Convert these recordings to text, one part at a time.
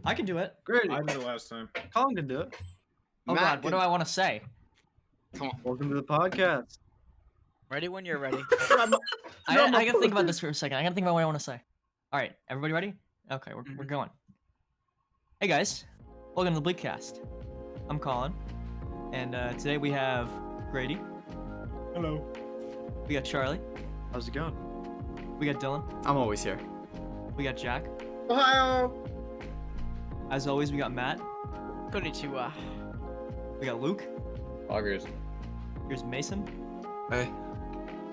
I can do it. Great. I did it last time. Colin can do it. Oh Matt God, what do can- I want to say? Come on. Welcome to the podcast. Ready when you're ready. I gotta think about this for a second. I gotta think about what I want to say. All right, everybody ready? Okay, we're going. Hey guys, welcome to the Bleakcast. I'm Colin, and today we have Grady. Hello. We got Charlie. How's it going? We got Dylan. I'm always here. We got Jack. Ohio. As always, we got Matt. Konnichiwa. We got Luke. August. Here's Mason. Hey.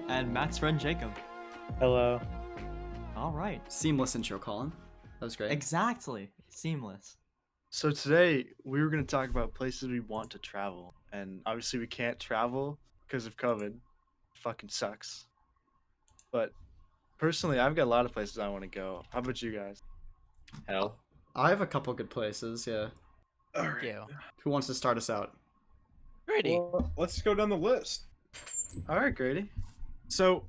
And Matt's friend Jacob. Hello. All right. Seamless intro, Colin. That was great. Exactly. Seamless. So today we were going to talk about places we want to travel, and obviously we can't travel because of COVID. Fucking sucks. But personally, I've got a lot of places I want to go. How about you guys? Hell. I have a couple good places, yeah. All You. Who wants to start us out? Ready. Well, let's go down the list. All right, Grady. So,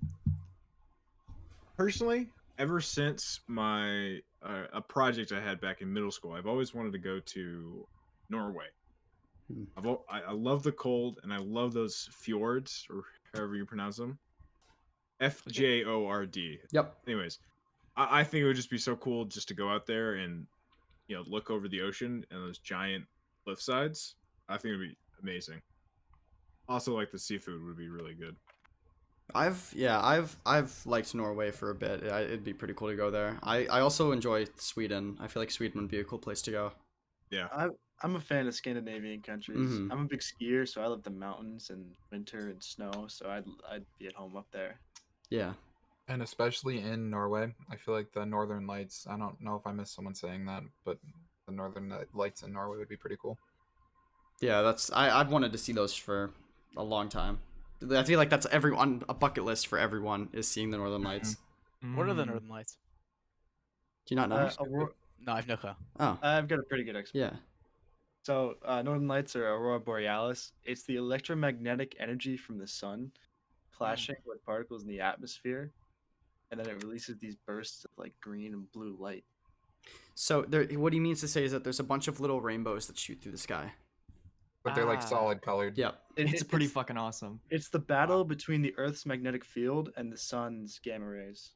personally, ever since my a project I had back in middle school, I've always wanted to go to Norway. I love the cold, and I love those fjords, or however you pronounce them. Fjord. Yep. Anyways, I think it would just be so cool just to go out there and look over the ocean and those giant cliff sides. I think it would be amazing. Also, like the seafood would be really good. I've liked Norway for a bit. It'd be pretty cool to go there. I also enjoy Sweden. I feel like Sweden would be a cool place to go. Yeah. I'm a fan of Scandinavian countries. Mhm. I'm a big skier, so I love the mountains and winter and snow. So I'd be at home up there. Yeah. And especially in Norway, I feel like the Northern Lights, I don't know if I missed someone saying that, but the Northern Lights in Norway would be pretty cool. Yeah, I've wanted to see those for a long time. I feel like that's on a bucket list for everyone is seeing the Northern Lights. What are the Northern Lights? Do you not know? No, I've no clue. Oh, I've got a pretty good explanation. yeah. So, Northern Lights are Aurora Borealis. It's the electromagnetic energy from the sun clashing with particles in the atmosphere, and then it releases these bursts of like green and blue light. So what he means to say is that there's a bunch of little rainbows that shoot through the sky. But they're like Ah. solid colored. Yep. It's pretty fucking awesome. It's the battle between the Earth's magnetic field and the sun's gamma rays.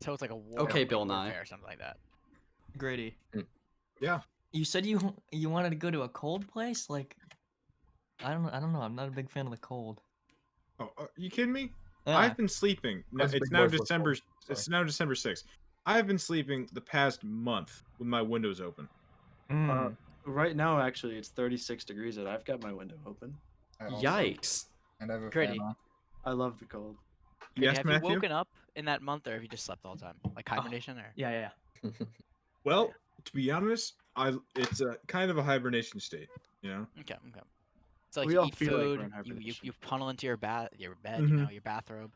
So it's like a war. Okay, like Bill Nye. warfare or something like that. Grady. Yeah. You said you wanted to go to a cold place? Like, I don't know. I'm not a big fan of the cold. Oh, are you kidding me? Yeah. I've been sleeping. No, That's it's big now boy for December. cold. It's now December 6th. I've been sleeping the past month with my windows open. Mm. Right now, actually, it's 36 degrees and I've got my window open. I also- Yikes. And I have a Grady. fan on. I love the cold. Grady, Yes, have Matthew. you woken up in that month, or have you just slept all the time, like hibernation, or? Yeah. Well, to be honest, it's a kind of a hibernation state. You know. Okay. So like We you all eat feel like we're food, in you hibernation. funnel into your bed, your Mhm. your bathrobe.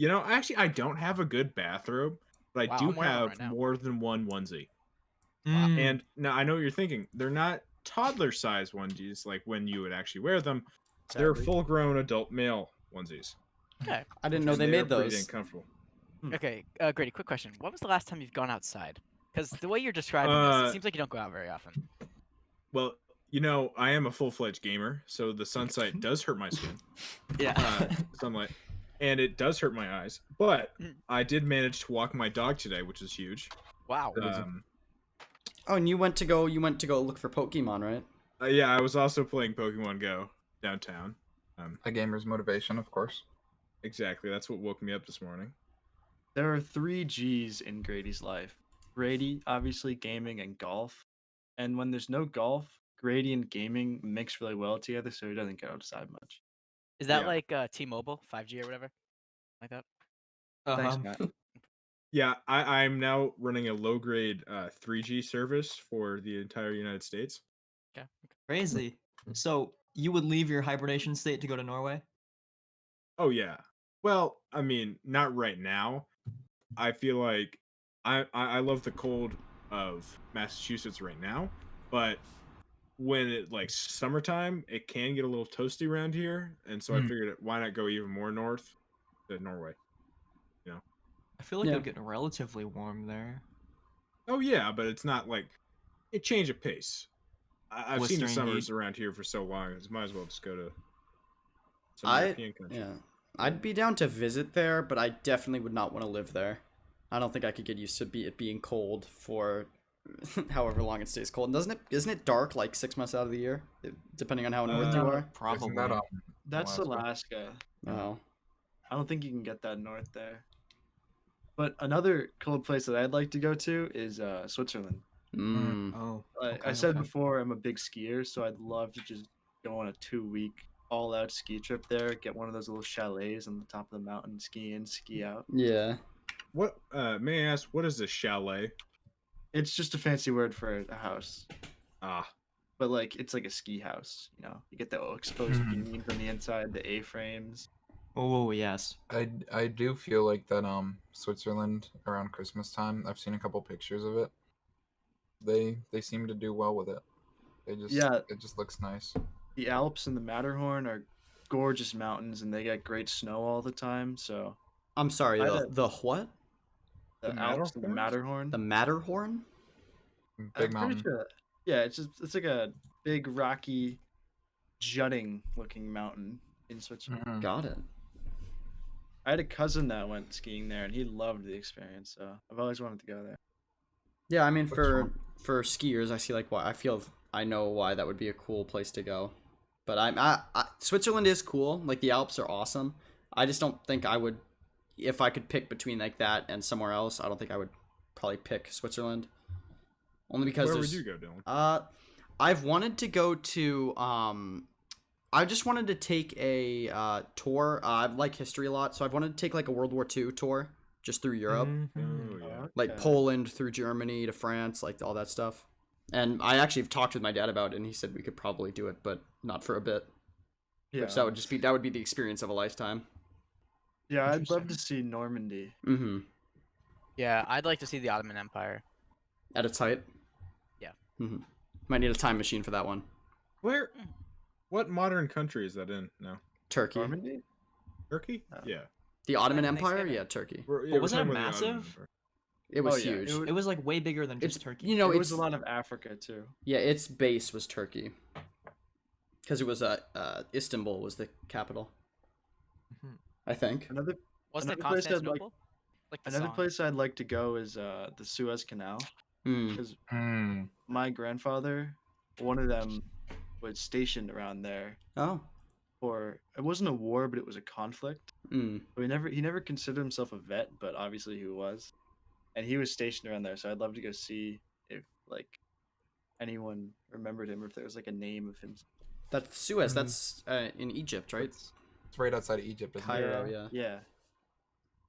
Actually, I don't have a good bathrobe, but Wow, I do I'm wearing one have right now. more than one onesie. Mm. And now I know what you're thinking. They're not toddler-size onesies, like when you would actually wear them. They're Sadly. full-grown adult male onesies. Okay. I didn't know And they are made pretty those. dang comfortable. Okay, Grady, quick question. When was the last time you've gone outside? Because the way you're describing this, it seems like you don't go out very often. Well, I am a full-fledged gamer, so the sunlight does hurt my skin. Yeah. Sunlight, and it does hurt my eyes. But Mm. I did manage to walk my dog today, which is huge. Wow. Oh, and you went to go look for Pokemon, right? Yeah, I was also playing Pokemon Go downtown. A gamer's motivation, of course. Exactly, that's what woke me up this morning. There are 3 G's in Grady's life. Grady, obviously, gaming and golf. And when there's no golf, Grady and gaming mix really well together, so he doesn't get outside much. Is that Yeah. like T-Mobile, 5G or whatever, like that? Thanks, Uh-huh. Matt. Yeah, I'm now running a low-grade 3G service for the entire United States. Okay. Crazy. So you would leave your hibernation state to go to Norway? Oh yeah. Well, I mean, not right now. I feel like I love the cold of Massachusetts right now, but when it like summertime, it can get a little toasty around here, and so I Hmm. figured why not go even more north to Norway. I feel like Yeah. it would get relatively warm there. Oh yeah, but it's not like a change of pace. I've seen the Blistering summers heat. around here for so long. I might as well just go to some I European country. yeah, I'd be down to visit there, but I definitely would not want to live there. I don't think I could get used to it being cold for however long it stays cold. And doesn't it? Isn't it dark like 6 months out of the year, depending on how north you are? Probably. Isn't that, That's Alaska? Alaska. Oh, I don't think you can get that north there. But another cold place that I'd like to go to is Switzerland. mm. Oh. Like I Okay, said okay. before, I'm a big skier, so I'd love to just go on a 2-week all-out ski trip there. Get one of those little chalets on the top of the mountain, ski in, ski out. Yeah. What may I ask? What is a chalet? It's just a fancy word for a house, Ah, but like it's like a ski house. You know, you get the exposed Mhm. beams on the inside, the A-frames. Oh yes. I do feel like that Switzerland around Christmas time. I've seen a couple pictures of it. They seem to do well with it. Yeah. It just looks nice. The Alps and the Matterhorn are gorgeous mountains, and they get great snow all the time. So I'm sorry. I The, had the what? the The Alps and the Matterhorn. The Matterhorn? Big I'm pretty mountain. sure. Yeah, it's like a big rocky, jutting looking mountain in Switzerland. Mhm. Got it. I had a cousin that went skiing there, and he loved the experience. So I've always wanted to go there. Yeah, I mean Looks for skiers, I see like why I know why that would be a cool place to go. But Switzerland is cool. Like the Alps are awesome. I just don't think I would, if I could pick between like that and somewhere else. I don't think I would probably pick Switzerland. Only because where would there's you go, Dylan? I've wanted to go to I just wanted to take a tour. I like history a lot, so I've wanted to take like a World War II tour just through Europe. Mhm. Oh yeah. Like Okay. Poland through Germany to France, like all that stuff. And I actually have talked with my dad about it, and he said we could probably do it, but not for a bit. Yeah, Which that would be the experience of a lifetime. yeah. I'd love to see Normandy. Mm-hmm. Yeah, I'd like to see the Ottoman Empire. At its height. Yeah. Mm-hmm. Might need a time machine for that one. Where? What modern country is that in now? Turkey. Normandy? Turkey? Oh. Yeah. The Ottoman When they say Empire? that. Yeah, Turkey. We're wasn't it talking about the Ottoman massive? Empire. It was Oh, yeah, huge. it It was like way bigger than just It's Turkey. you know It was it's a lot of Africa too. yeah its base was Turkey. Because it was Istanbul was the capital. Mhm. I think. Another Wasn't it Another place I'd like- Constantinople? Like the another song. place I'd like to go is the Suez Canal, Hmm. because Hmm. my grandfather, one of them, was stationed around there Oh. for, it wasn't a war, but it was a conflict. Hmm. So he never considered himself a vet, but obviously he was, and he was stationed around there. So I'd love to go see if like anyone remembered him, or if there was like a name of him. That's Suez. Mhm. That's in Egypt, right? It's right outside of Egypt, isn't it? Cairo, yeah. Yeah.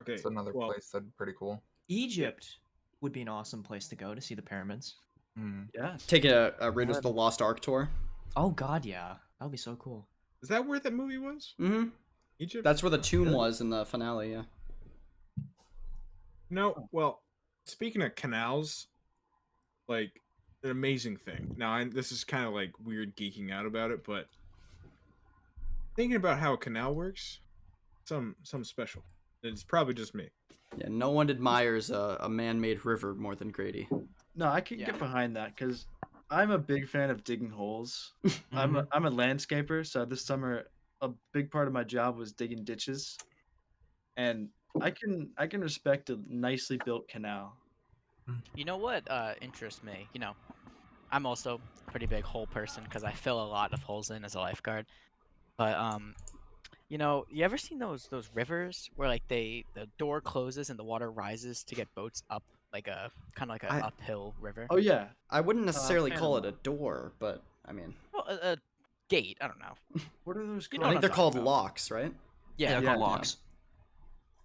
Okay. It's another well, place that'd be pretty cool. Egypt would be an awesome place to go to see the pyramids. Hmm. Yes. Take a Raiders of the Lost Ark tour. Oh God, yeah, that would be so cool. Is that where that movie was? Mm-hmm. Egypt? That's where the tomb Really? was in the finale, yeah. No. Well, speaking of canals, like an amazing thing. Now, this is kind of like weird geeking out about it, but thinking about how a canal works, some special. It's probably just me. Yeah, no one admires a man-made river more than Grady. No, I can Yeah. get behind that because I'm a big fan of digging holes. Mm-hmm. I'm a landscaper, so this summer a big part of my job was digging ditches, and I can respect a nicely built canal. You know what interests me? You know, I'm also a pretty big hole person because I fill a lot of holes in as a lifeguard. But you know, you ever seen those rivers where like the door closes and the water rises to get boats up, like a kind of like a I- uphill river? Oh yeah, I wouldn't necessarily call it Panama. a door, but I mean, Well, a gate. I don't know. what are those You called? know I what think I'm they're called talking about. locks, right? Yeah, they're yeah, called yeah. locks.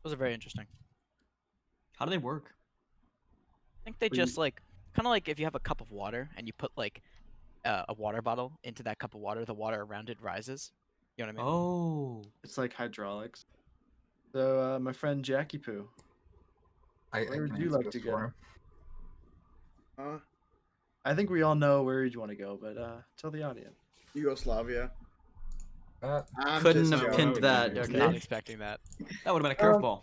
those are very interesting. How do they work? I think they Well, you- just like kind of like if you have a cup of water and you put like a water bottle into that cup of water, the water around it rises. You know what I mean? Oh, It's like hydraulics. So my friend Jackie Poo, I Where would can you answer like this to for go? him. I think we all know where you'd want to go, but tell the audience. Yugoslavia. That I'm Couldn't just have joking. pinned would that. be I was Okay. not expecting that. that would have been a curveball.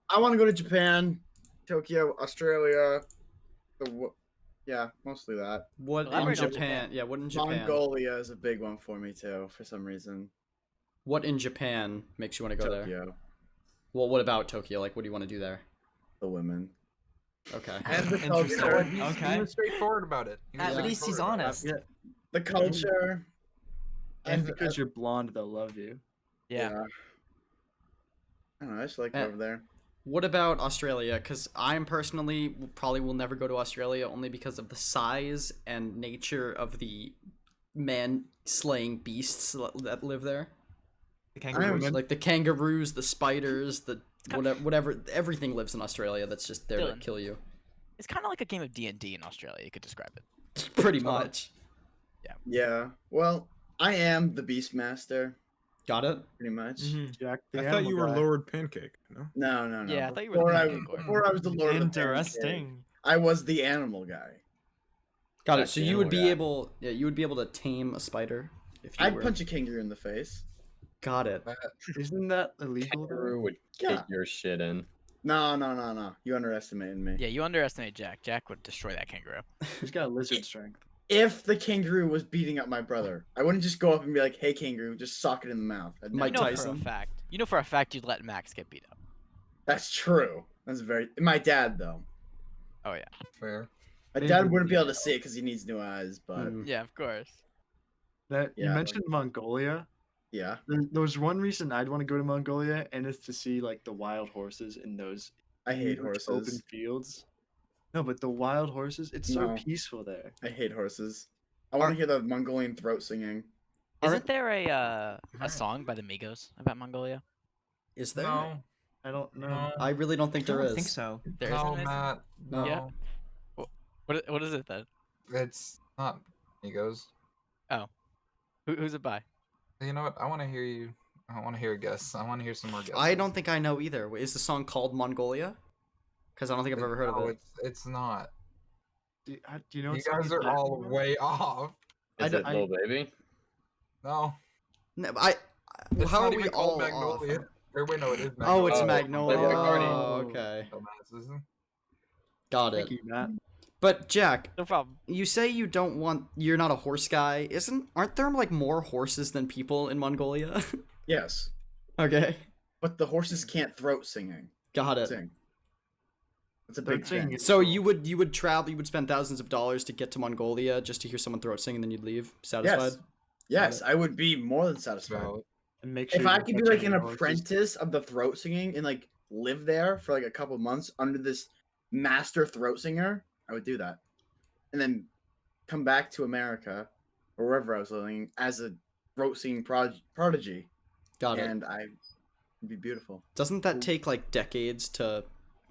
I want to go to Japan, Tokyo, Australia, Yeah, mostly that. What in Elaborate on Japan? Japan. Yeah, what in Japan? Mongolia is a big one for me too, for some reason. What in Japan makes you want to go there? Tokyo, Well, what about Tokyo? Like, what do you want to do there? the women. Okay. And the Interesting. culture. He Okay. was straightforward about it. He was At Yeah. least he's straightforward about it. honest. Yeah, The culture. and because you're blonde, they'll love you. Yeah. I don't know, I just like it Eh. over there. What about Australia? Because I'm personally probably will never go to Australia only because of the size and nature of the man-slaying beasts that live there. The kangaroos. Like the kangaroos, the spiders, the whatever, everything lives in Australia that's just there to Dylan. kill you. It's kind of like a game of D&D in Australia. You could describe it. Pretty much. Yeah. Well, I am the Beastmaster, Got it? pretty much. Jack, the I thought you animal were guy. Lord Pancake. No. No. Yeah, I thought you were the Before pancake lord. before I was the Lord of the Pancake, Interesting. I was the animal guy. Got it. That's So the you would animal be guy. able, yeah, you would be able to tame a spider if you I'd were. punch a kangaroo in the face. Got it. Isn't that illegal? though? Kangaroo would Yeah. kick your shit in. No. You underestimated me. Yeah, you underestimate Jack. Jack would destroy that kangaroo. He's got lizard strength. If the kangaroo was beating up my brother, I wouldn't just go up and be like, "Hey, kangaroo, just sock it in the mouth." I'd Mike never- For a Tyson. fact. You know for a fact you'd let Max get beat up. That's true. That's very. My dad though. Oh yeah. Fair. My Maybe dad wouldn't be we able to see it because he needs new eyes. But Mm. Yeah, of course. That you Yeah, mentioned Mongolia. yeah, There was one reason I'd want to go to Mongolia, and it's to see like the wild horses in those I hate huge open horses. fields. No, but the wild horses, it's so No. peaceful there. I hate horses. I want to hear the Mongolian throat singing. Isn't there a song by the Migos about Mongolia? Is there? No. I don't know. No. I really don't I think there don't is. think so. There no, isn't, is there? Matt. No. No. Yeah. What is it then? It's not Migos. Who's it by? You know what? I want to hear you. I want to hear a guess. I want to hear some more guesses. I don't think I know either. Wait, is the song called Mongolia? Because I don't think I've ever heard of No, it. it's not. Do you know You what song guys he's are talking all about? way off. I Is don't- it Lil Baby? No. No, It's how are not we even called all Magnolia. off? Or wait, no, it is Magnolia. Oh, it's Oh, Magnolia. Playboy Cardi. Oh, okay. Dumbasses. Got it. Thank you, Matt. But Jack, No problem. you say you're not a horse guy. Aren't there like more horses than people in Mongolia? Yes, Okay. but the horses can't throat singing. Got it. Sing. That's a Throat big singing thing. is So cool. you would travel, you would spend thousands of dollars to get to Mongolia just to hear someone throat sing, and then you'd leave satisfied. Yes, I would be more than satisfied. Valid. And make sure If you I don't could be touch like any an horses. apprentice of the throat singing and like live there for like a couple months under this master throat singer, I would do that. And then come back to America or wherever I was living as a throat singing prodigy. Got it. And I would be beautiful. Doesn't that take like decades to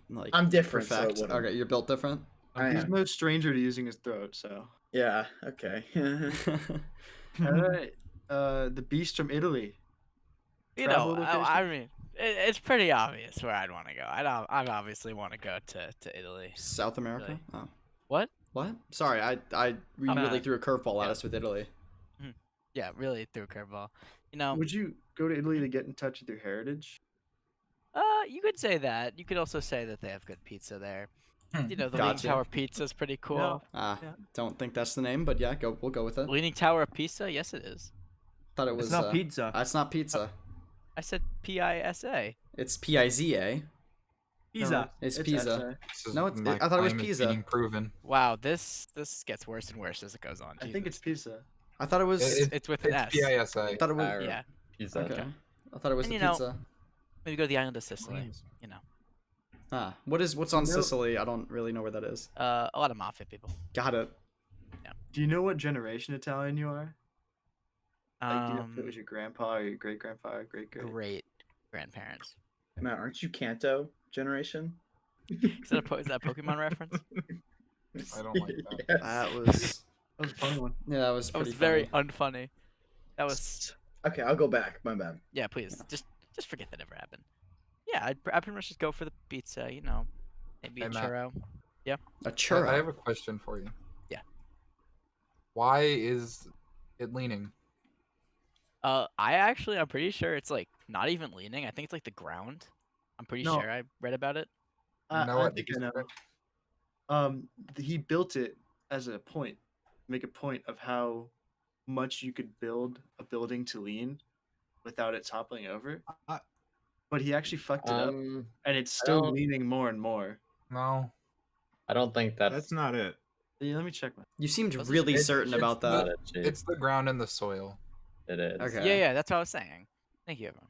like I'm different, so it perfect? wouldn't. Okay, you're built different. I He's am. no stranger to using his throat, so. Yeah, okay. All right. The beast from Italy. You Travel know, location? I mean, it's pretty obvious where I'd want to go. I'd obviously want to go to Italy. South America? Really? Oh. What? What? Sorry, you I'm really not- threw a curveball at yeah. us with Italy. Yeah, really threw a curveball. You know, Would you go to Italy to get in touch with your heritage? you could say that. You could also say that they have good pizza there. You know, the Leaning Gotcha. Tower Pizza is pretty cool. Ah, Yeah. don't think that's the name, but yeah, we'll go with it. Leaning Tower Pizza? Yes, it is. Thought it was. It's not pizza. It's not pizza. I said Pisa. It's Pizza. Pizza. It's It's pizza. essay. This is No, it's- my I thought it was claim is pizza. being proven. Wow, this gets worse and worse as it goes on. I think it's Jesus. pizza. I thought it was. It's with an S. It's PISA. I thought it was. Or Yeah, Pizza. Okay. I thought it was And the you know- pizza. maybe go to the island of Sicily. Claims. You know, Ah, what's on No. Sicily? I don't really know where that is. a lot of mafia people. Got it. Do you know what generation Italian you are? Like, do you know if it was Um, your grandpa or your great grandpa or great great? great grandparents. Matt, aren't you Kanto generation? Is that a Pokemon reference? I don't like that. Yes. That was. That was a funny one. Yeah, that was That pretty was very funny. unfunny. That was Okay, I'll go back. My bad. yeah. Please, just forget that ever happened. Yeah, I'd pretty much just go for the pizza. You know, maybe Hey, a Matt. churro. A I churro. have a question for you. Yeah. Why is it leaning? I'm pretty sure it's like not even leaning. I think it's like the ground. I'm pretty No. sure I read about it. You know I what? think I know. He built it as a point, make a point of how much you could build a building to lean without it toppling over. I- But he actually fucked it up, and it's I still don't- leaning more and more. No, I don't think That's not it. Yeah, let me check my. You seemed Those are really it's- certain it's about not that. it, Chief. it's the ground and the soil. It is. Okay. Yeah, yeah, that's what I was saying. Thank you, everyone.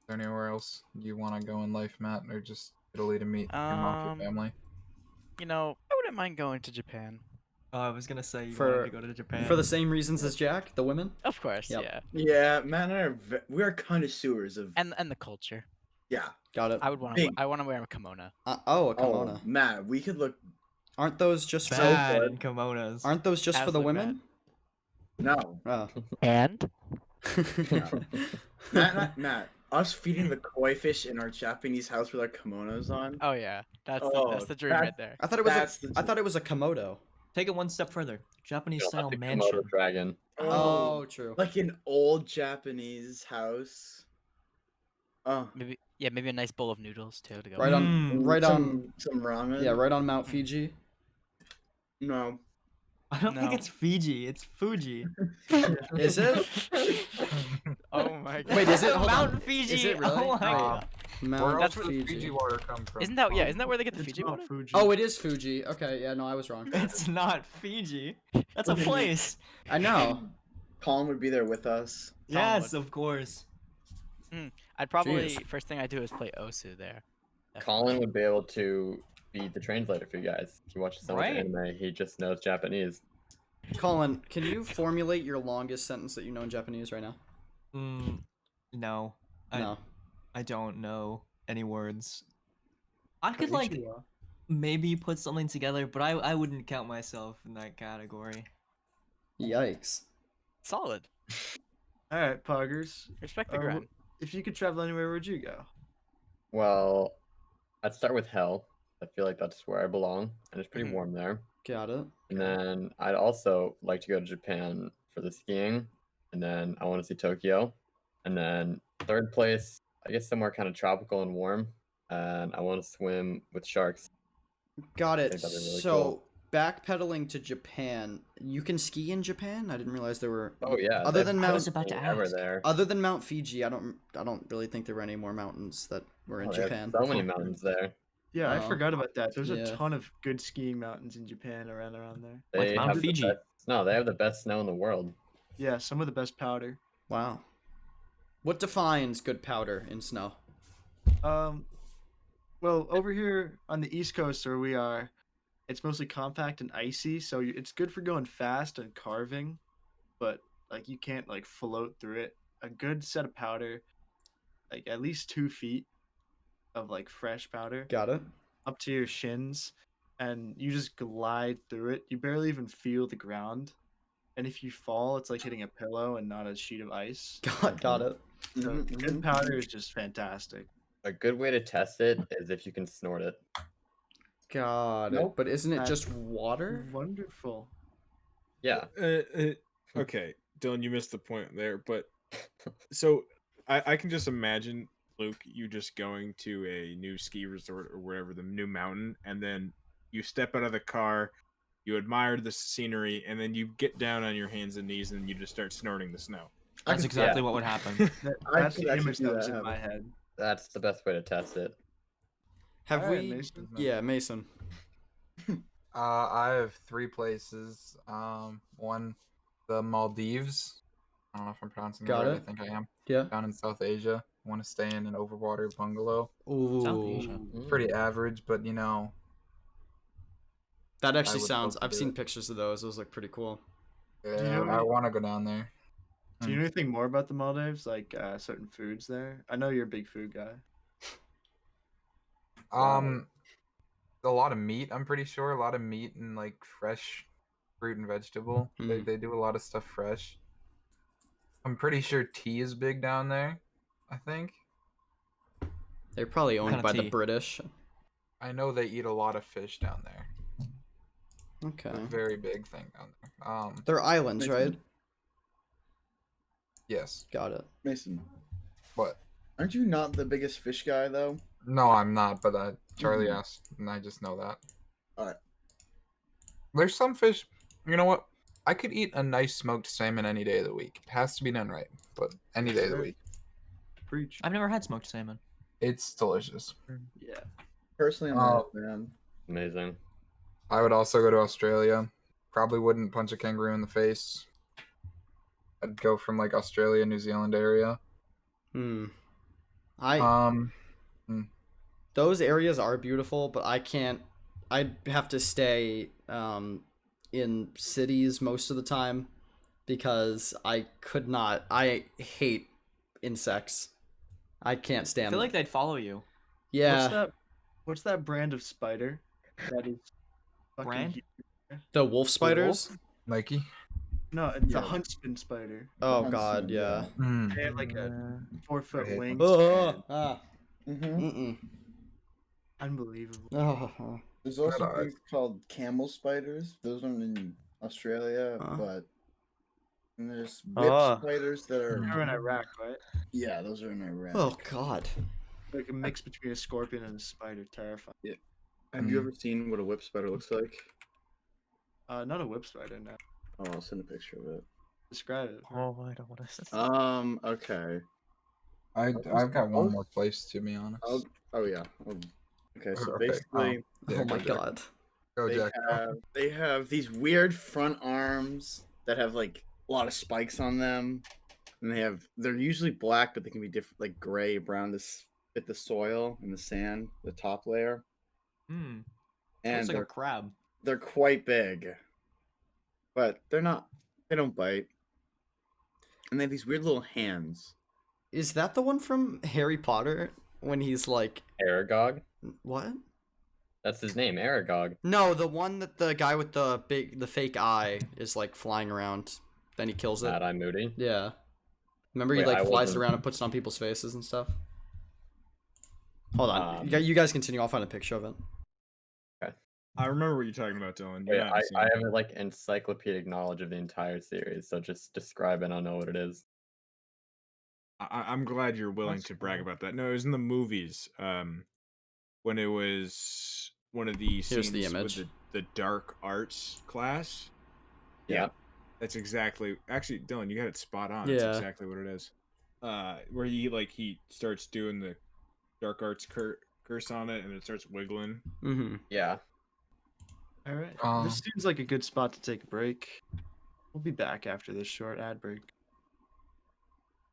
Is there anywhere else you want to go in life, Matt, or just Italy to meet your mafia family? You know, I wouldn't mind going to Japan. Oh, I was gonna say you For- wanted to go to Japan. For the same reasons as Jack, the women. Of course, Yep. yeah. Yeah, Matt and I are we are connoisseurs of And the culture. yeah. Got it. I would want Big. to. I want to wear a kimono. Oh, a kimono. Oh, Matt, we could look. Aren't those just for? bad good. in kimonos. Aren't those just for the Absolutely women? No, Oh. And Matt, us feeding the koi fish in our Japanese house with our kimonos on. oh yeah, that's Oh, the dream that- right there. I thought it was. That's the I thought it was a komodo. Take it one step further. Japanese You'll style have to mansion. Komodo dragon. Oh, true. Like an old Japanese house. Oh, Maybe maybe a nice bowl of noodles too to go. Right on. Mm, Right on. some ramen. Yeah, right on Mount Fiji. No, I don't think No. it's Fiji. It's Fuji. Is it? Oh my god. Wait, is it? Hold Mount on. Fiji. Is it really? Oh my Wait. god. Mount Where else That's does Fiji. Fiji water come from? Isn't that where they get the It's Fiji Mount water? Fuji. Oh, it is Fuji. Okay, yeah, no, I was wrong. It's not Fiji. That's a place. I know. Colin would be there with us. Yes, of course. I'd probably Jeez. first thing I do is play Osu there. Colin would be able to be the translator for you guys. If you watch so much Right. anime, he just knows Japanese. Colin, can you formulate your longest sentence that you know in Japanese right now? No. No. I don't know any words. I could like Konnichiwa. maybe put something together, but I wouldn't count myself in that category. Yikes. Solid. All right, Poggers. Respect the Uh, grind. If you could travel anywhere, where'd you go? Well, I'd start with Hell. I feel like that's where I belong, and it's pretty Mhm. warm there. Got it. And then I'd also like to go to Japan for the skiing, and then I want to see Tokyo. And then third place, I guess somewhere kind of tropical and warm, and I want to swim with sharks. Got I it. think that'd be really So, cool. backpedaling to Japan, you can ski in Japan? I didn't realize there were. Oh yeah. Other they than have Mount- I was about to skiing ever ask. there. Other than Mount Fiji, I don't really think there were any more mountains that were in Oh, they have Japan. so many mountains there. Yeah, I Oh. forgot about that. There's Yeah. a ton of good skiing mountains in Japan around there. Like They Mount have the Fiji. no, they have the best snow in the world. Yeah, some of the best powder. Wow. What defines good powder in snow? Well, over here on the East Coast where we are, it's mostly compact and icy, so it's good for going fast and carving, but like you can't like float through it. A good set of powder, like at least 2 feet of like fresh powder, Got it. up to your shins, and you just glide through it. You barely even feel the ground, and if you fall, it's like hitting a pillow and not a sheet of ice. Got it. So Mhm, good mhm. powder is just fantastic. A good way to test it is if you can snort it. Got it. Nope. But isn't it That's just water? Wonderful. Yeah. Okay, Dylan, you missed the point there. But so I can just imagine, Luke, you just going to a new ski resort or wherever, the new mountain, and then you step out of the car, you admire the scenery, and then you get down on your hands and knees and you just start snorting the snow. That's could- exactly what would happen. That's could the actually image see that was that in my happen. head. That's the best way to test it. Have Alright, we? Mason. Yeah, Mason. I have 3 places. One, the Maldives. I don't know if I'm pronouncing Got it right. it. I think I am. Yeah. Down in South Asia. I want to stay in an overwater bungalow. South Ooh. Asia. Pretty average, but you know, That actually would sounds. love to I've do seen it. pictures of those. Those look pretty cool. yeah, know I any- want to go down there. Do you know anything more about the Maldives? Like certain foods there? I know you're a big food guy. A lot of meat. I'm pretty sure a lot of meat and like fresh fruit and vegetable. Mm. They do a lot of stuff fresh. I'm pretty sure tea is big down there. I think. They're probably owned kinda by the tea? British. I know they eat a lot of fish down there. Okay. A very big thing down there. They're islands, Mason. right? Yes. Got it. Mason, But aren't you not the biggest fish guy though? no, I'm not. But Charlie Mhm. asked, and I just know that. There's some fish. You know what? I could eat a nice smoked salmon any day of the week. It has to be done right, but any day of the week. Preach. I've never had smoked salmon. It's delicious. Yeah. Personally, I'm not a fan. Amazing. I would also go to Australia. Probably wouldn't punch a kangaroo in the face. I'd go from like Australia, New Zealand area. I Hmm. those areas are beautiful, but I'd have to stay in cities most of the time because I could not. I hate insects. I can't I stand feel them. like they'd follow you. Yeah, What's that brand of spider? That is fucking Brand? huge. the wolf spiders. Nike. No, it's a Yeah. huntsman spider. Oh Huntsman, god, yeah. Mm. They have like a 4-foot I hate wing. Oh, ah, Mm-hmm. mm-mm. Unbelievable. Oh, There's also Red eyes. things called camel spiders. Those aren't in Australia, Huh. but and there's whip Oh. spiders that are. They're in Iraq, right? Yeah, those are in Iraq. oh god. Like a mix between a scorpion and a spider. Terrifying. Have you ever seen what a whip spider looks like? Not a whip spider. No. Oh, I'll send a picture of it. Describe it. Oh, I don't want to. Okay. I've got one more place to be honest. Oh yeah. Okay, so Okay, basically, Yeah, Oh my go Jack. god. Go they Jack. have these weird front arms that have like a lot of spikes on them, and they're usually black, but they can be different, like gray, brown to fit the soil and the sand, the top layer, Hmm. and Looks like a crab. they're quite big, but they don't bite, and they have these weird little hands. Is that the one from Harry Potter when he's like Aragog. what? That's his name, Aragog. No, the one that the guy with the fake eye is like flying around. Then he kills it. Mad Eye Moody. Yeah. Remember he Wait, like I flies wasn't- around and puts it on people's faces and stuff? Hold on. Um, You guys continue. I'll find a picture of it. I remember what you're talking about, Dylan. Wait, You haven't seen I it. have like encyclopedic knowledge of the entire series, so just describe it. I don't know what it is. I'm glad you're willing That's to brag cool. about that. No, it was in the movies. When it was one of the Here's scenes the image. with the dark arts class. Yeah. That's exactly. Actually, Dylan, you got it spot on. Yeah. That's exactly what it is. Where he starts doing the dark arts curse on it, and it starts wiggling. Mm-hmm. Yeah. All right. Um, This seems like a good spot to take a break. We'll be back after this short ad break.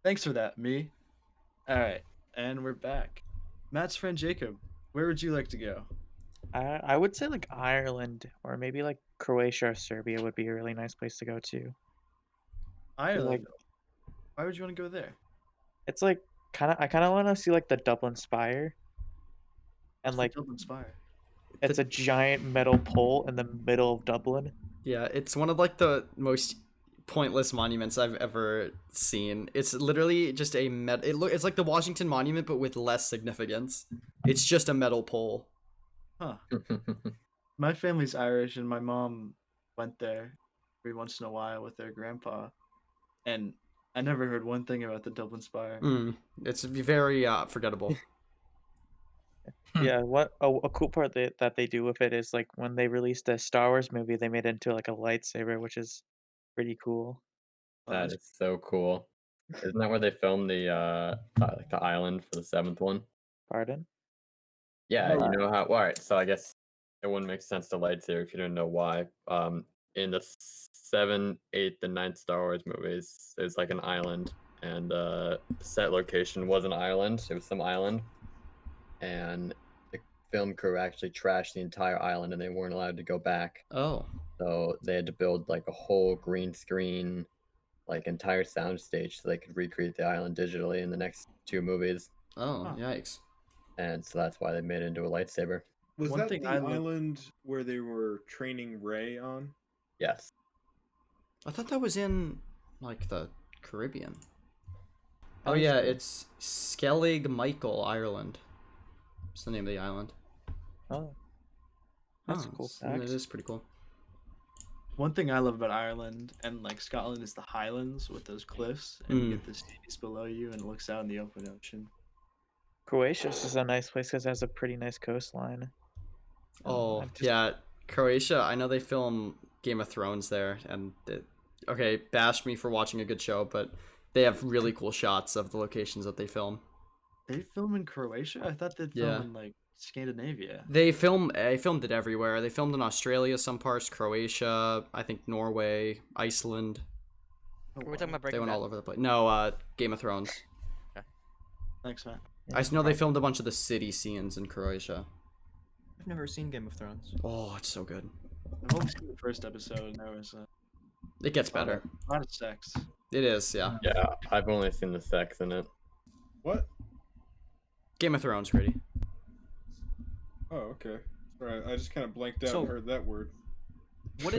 Thanks for that, me. All right, and we're back. Matt's friend Jacob, where would you like to go? I would say like Ireland or maybe like Croatia or Serbia would be a really nice place to go to. Ireland. Why would you want to go there? It's like I kind of want to see like the Dublin Spire, and What's like the Dublin Spire. it's a giant metal pole in the middle of Dublin. Yeah, it's one of like the most pointless monuments I've ever seen. It's literally just a it's like the Washington Monument but with less significance. It's just a metal pole. Huh. My family's Irish, and my mom went there every once in a while with their grandpa, and I never heard one thing about the Dublin Spire. It's very forgettable. Yeah, what a cool part that they do with it is like when they released the Star Wars movie, they made it into like a lightsaber, which is pretty cool. That is so cool. Isn't that where they filmed the like the island for the 7th one? Pardon? Yeah, No. you know how. Well, all right, so I guess it wouldn't make sense to lightsaber if you didn't know why. In the 7th, 8th, and 9th Star Wars movies, there's like an island, and the set location was an island. It was some island, and the film crew actually trashed the entire island, and they weren't allowed to go back. Oh. So they had to build like a whole green screen, like entire soundstage, so they could recreate the island digitally in the next 2 movies. Oh, Huh. yikes. And so that's why they made it into a lightsaber. Was One that thing the I love- island where they were training Rey on? Yes. I thought that was in like the Caribbean. Oh That's yeah, cool. it's Skellig Michael, Ireland. What's the name of the island? Oh, that's a cool It fact. is pretty cool. One thing I love about Ireland and like Scotland is the Highlands with those cliffs, and you get the cities below you, and it looks out in the open ocean. Croatia is a nice place because it has a pretty nice coastline. Oh I've just- yeah, Croatia, I know they film Game of Thrones there, and okay, bash me for watching a good show, but they have really cool shots of the locations that they film. They film in Croatia? I thought they'd Yeah. film in like Scandinavia. They filmed it everywhere. They filmed in Australia, some parts, Croatia, I think Norway, Iceland. Oh, We're talking wow. about They Breaking went Bad. all over the place. No, Game of Thrones. Thanks, man. I just know they filmed a bunch of the city scenes in Croatia. I've never seen Game of Thrones. Oh, it's so good. I've only seen the first episode, and there was It gets a lot better. of, a lot of sex. It is, yeah. Yeah, I've only seen the sex in it. What? Game of Thrones, Gritty. Oh, okay. Sorry, I just kind of blanked out So- and heard that word. What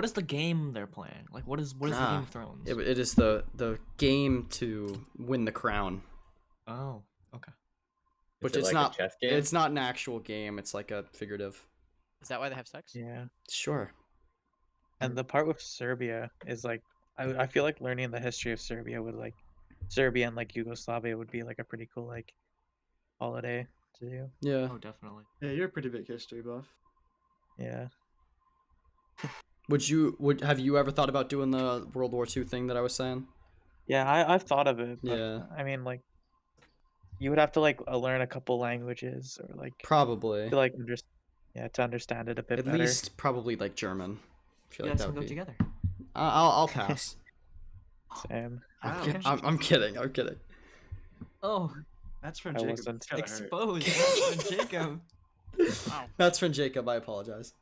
is the game they're playing? Like what is the Game of Thrones? It is the game to win the crown. Oh, okay. Which Is it it's like not. a chess game? It's not an actual game. It's like a figurative. Is that why they have sex? Yeah. Sure. And the part with Serbia is like I feel like learning the history of Serbia would like Serbia and like Yugoslavia would be like a pretty cool like holiday to do. Yeah. Oh, definitely. Yeah, you're a pretty big history buff. Yeah. Would have you ever thought about doing the World War II thing that I was saying? Yeah, I've thought of it. But, Yeah. I mean, like, you would have to like learn a couple languages or like Probably. to like to understand it a bit At better. least probably like German. I feel You like guys that can go would be. together. I'll pass. Same. Wow, I'm kidding. I'm kidding. Oh, that's from I Jacob. wasn't It's gotta hurt. exposed. That's from Jacob. Wow. That's from Jacob. I apologize.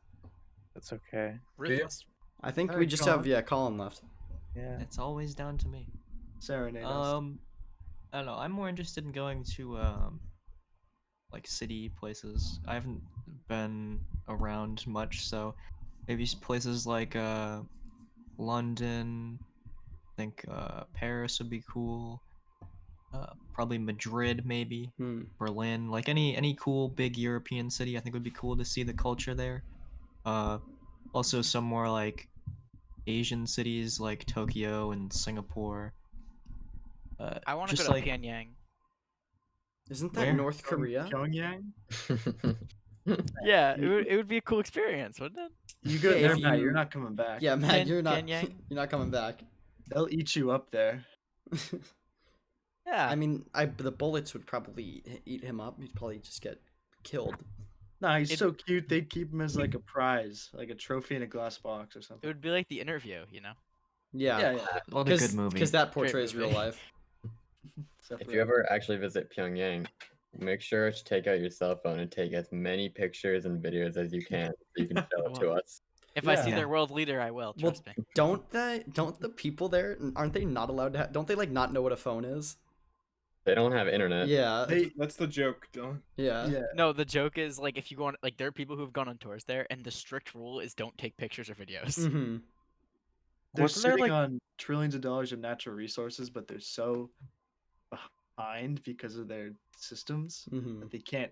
That's okay. Ruthless. I think we Alright, just Colin. have Colin left. Yeah. It's always down to me. Serenade us. I don't know. I'm more interested in going to like city places. I haven't been around much, so maybe places like London. I think Paris would be cool. Probably Madrid, maybe Berlin. Like any cool big European city, I think would be cool to see the culture there. Also some more like Asian cities like Tokyo and Singapore. I want to just go to like Pyongyang. Isn't that Where? North Korea? Pyongyang? Yeah, it would be a cool experience, wouldn't it? You go Yeah, there, if Matt. you- You're not coming back. Yeah, man, you're not. Pyongyang? You're not coming back. They'll eat you up there. Yeah. I mean, the bullets would probably eat him up. He'd probably just get killed. Nah, he's It- so cute. They'd keep him as like a prize, like a trophy in a glass box or it something. would be like The Interview, you know? Yeah. Yeah, yeah. what a good movie. Because that portrays real movie. life. Except If for you ever actually visit Pyongyang, make sure to take out your cell phone and take as many pictures and videos as you can so you can show it to us. If I see Yeah. their world leader, I will. Well, Trust me. don't the people there, aren't they not allowed to don't they like not know what a phone is? They don't have internet. Yeah. That's the joke, Dylan. Yeah. yeah, No, the joke is like if you go on, like there are people who've gone on tours there, and the strict rule is don't take pictures or videos. Mm-hmm. they're Wasn't there, sitting like- on trillions of dollars of natural resources, but they're so behind because of their systems Mm-hmm. that they can't